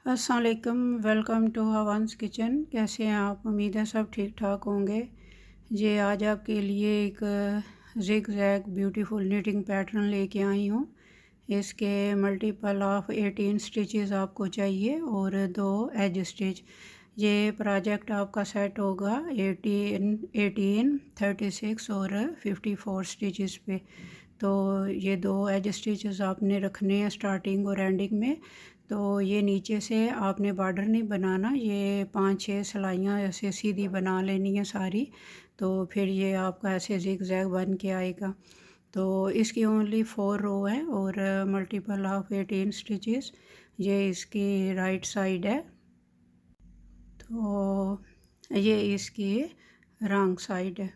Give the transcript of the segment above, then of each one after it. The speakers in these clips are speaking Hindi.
अस्सलाम वालेकुम, वेलकम टू हवान्स किचन। कैसे हैं आप? उम्मीद है सब ठीक ठाक होंगे। ये आज आपके लिए एक zig zag beautiful knitting pattern लेके आई हूँ। इसके मल्टीपल ऑफ 18 स्टिचेस आपको चाहिए और 2 एज स्टिच। ये प्रोजेक्ट आपका सेट होगा 18, 36 और 54 स्टिचेस पे। तो ये 2 एज स्टिचेस आपने रखने हैं स्टार्टिंग और एंडिंग में। तो ये नीचे से आपने बॉर्डर नहीं बनाना, ये 5-6 सिलाइयाँ ऐसे सीधी बना लेनी है सारी। तो फिर ये आपका ऐसे जिग जैग बन के आएगा। तो इसकी ओनली 4 रो है और मल्टीपल ऑफ 18 स्टिचेस। ये इसकी राइट साइड है, तो ये इसकी रॉन्ग साइड है।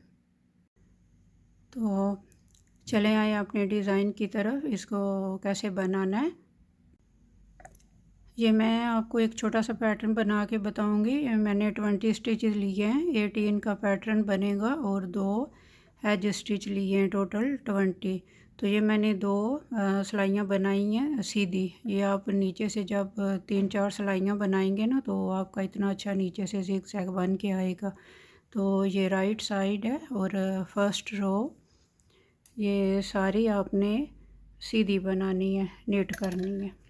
तो चले आए अपने डिज़ाइन की तरफ। इसको कैसे बनाना है ये मैं आपको एक छोटा सा पैटर्न बना के बताऊंगी। मैंने 20 स्टिचेस लिए हैं, 18 का पैटर्न बनेगा और 2 एज स्टिच लिए हैं, टोटल 20। तो ये मैंने 2 सिलाइयाँ बनाई हैं सीधी। ये आप नीचे से जब 3-4 सिलाइयाँ बनाएंगे ना तो आपका इतना अच्छा नीचे से जिग जैग बन के आएगा। तो ये राइट साइड है और फर्स्ट रो ये सारी आपने सीधी बनानी है, नीट करनी है।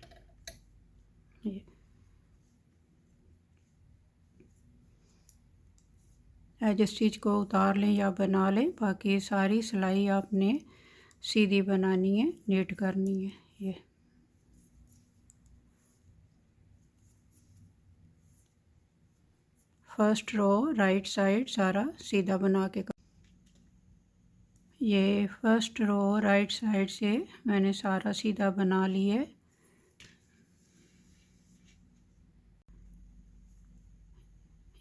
ये एज स्टिच को उतार लें या बना लें, बाकी सारी सिलाई आपने सीधी बनानी है, नीट करनी है। ये फर्स्ट रो राइट साइड सारा सीधा बना के ये फर्स्ट रो राइट साइड से मैंने सारा सीधा बना लिया है।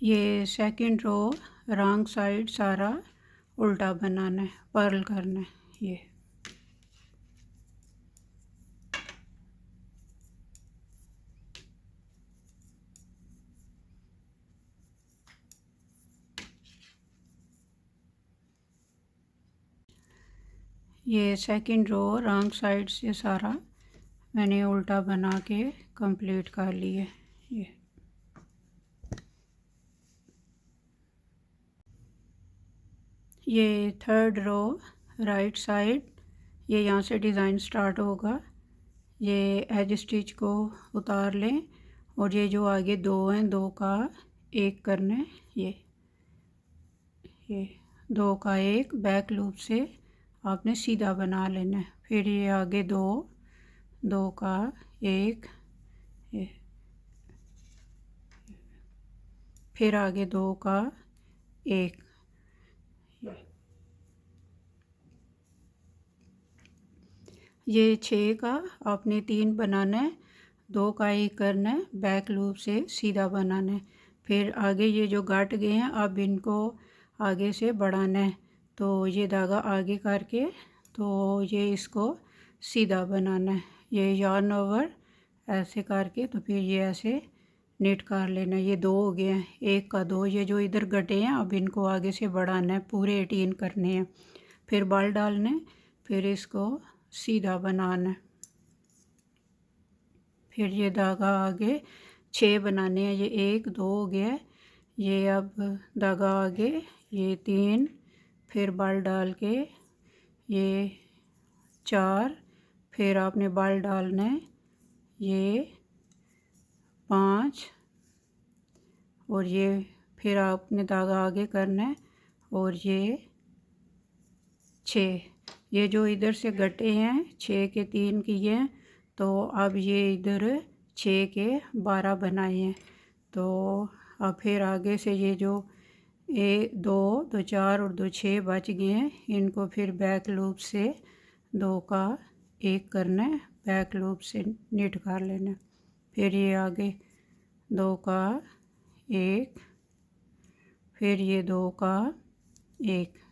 ये सेकंड रो रॉन्ग साइड सारा उल्टा बनाना है, पर्ल करना है। ये सेकंड रो रॉन्ग साइड से सारा मैंने उल्टा बना के कंप्लीट कर लिए। ये थर्ड रो राइट साइड, ये यहाँ से डिज़ाइन स्टार्ट होगा। ये एज स्टिच को उतार लें और ये जो आगे 2 हैं 2 का 1 करना है। ये 2 का 1 बैक लूप से आपने सीधा बना लेना है। फिर ये आगे 2 का 1, ये फिर आगे 2 का 1। ये 6 का आपने 3 बनाना है, 2 का 1 करना है, बैक लूप से सीधा बनाना है। फिर आगे ये जो गांठ गए हैं अब इनको आगे से बढ़ाना है। तो ये धागा आगे करके तो ये इसको सीधा बनाना है। ये yarn ओवर ऐसे करके तो फिर ये ऐसे नेट कर लेना। ये 2 हो गए हैं, 1 का 2। ये जो इधर गटे हैं अब इनको आगे से बढ़ाना है, पूरे 18 करने हैं। फिर बल डालना है, फिर इसको सीधा बनाना है। फिर ये धागा आगे 6 बनाने हैं। ये 1 2 हो गया, ये अब धागा आगे ये 3, फिर बल डाल के ये 4, फिर आपने बल डालना है ये 5 और ये फिर आपने धागा आगे करना है और ये 6। ये जो इधर से गटे हैं 6 के 3 किए हैं, तो अब ये इधर 6 के 12 बनाए हैं। तो अब फिर आगे से ये जो 2 2 4 और 2 6 बच गए हैं, इनको फिर बैक लूप से 2 का 1 करना है, बैक लूप से नीट कर लेना। फिर ये आगे 2 का 1, फिर ये 2 का 1।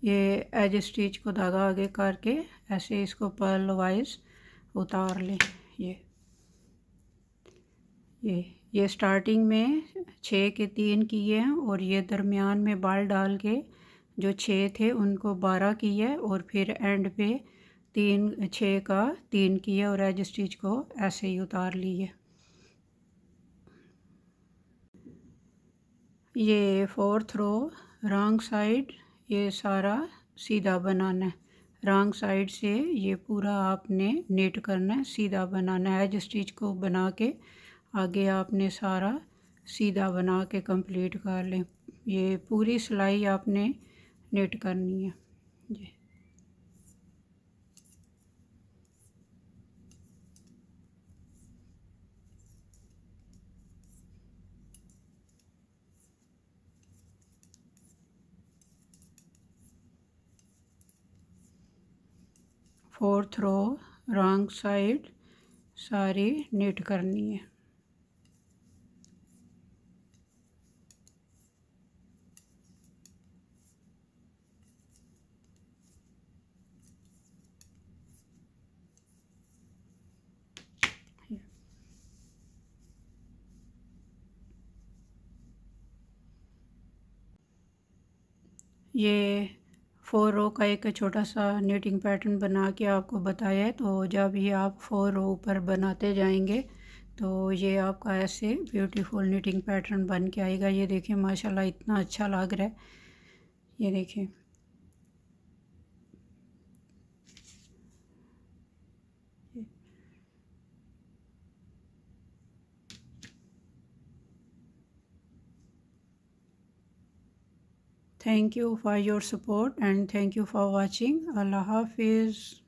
ये एज स्टिच को धागा आगे करके ऐसे इसको पर्ल वाइज उतार लें। ये स्टार्टिंग में 6 के 3 किए हैं और ये दरमियान में बल डाल के जो 6 थे उनको 12 किए और फिर एंड पे तीन 6 का 3 किए और एज स्टिच को ऐसे ही उतार लिए। ये 4th रो रॉन्ग साइड, ये सारा सीधा बनाना है। रॉन्ग साइड से ये पूरा आपने नेट करना है, सीधा बनाना है। एज स्टिच को बना के आगे आपने सारा सीधा बना के कंप्लीट कर लें। ये पूरी सिलाई आपने नेट करनी है जी। फोर्थ रो रॉन्ग साइड सारी नेट करनी है। ये 4 रो का एक छोटा सा नीटिंग पैटर्न बना के आपको बताया है। तो जब ये आप 4 रो ऊपर बनाते जाएंगे तो ये आपका ऐसे ब्यूटीफुल नीटिंग पैटर्न बन के आएगा। ये देखिए माशाल्लाह इतना अच्छा लग रहा है, ये देखिए। Thank you for your support and thank you for watching. Allah Hafiz.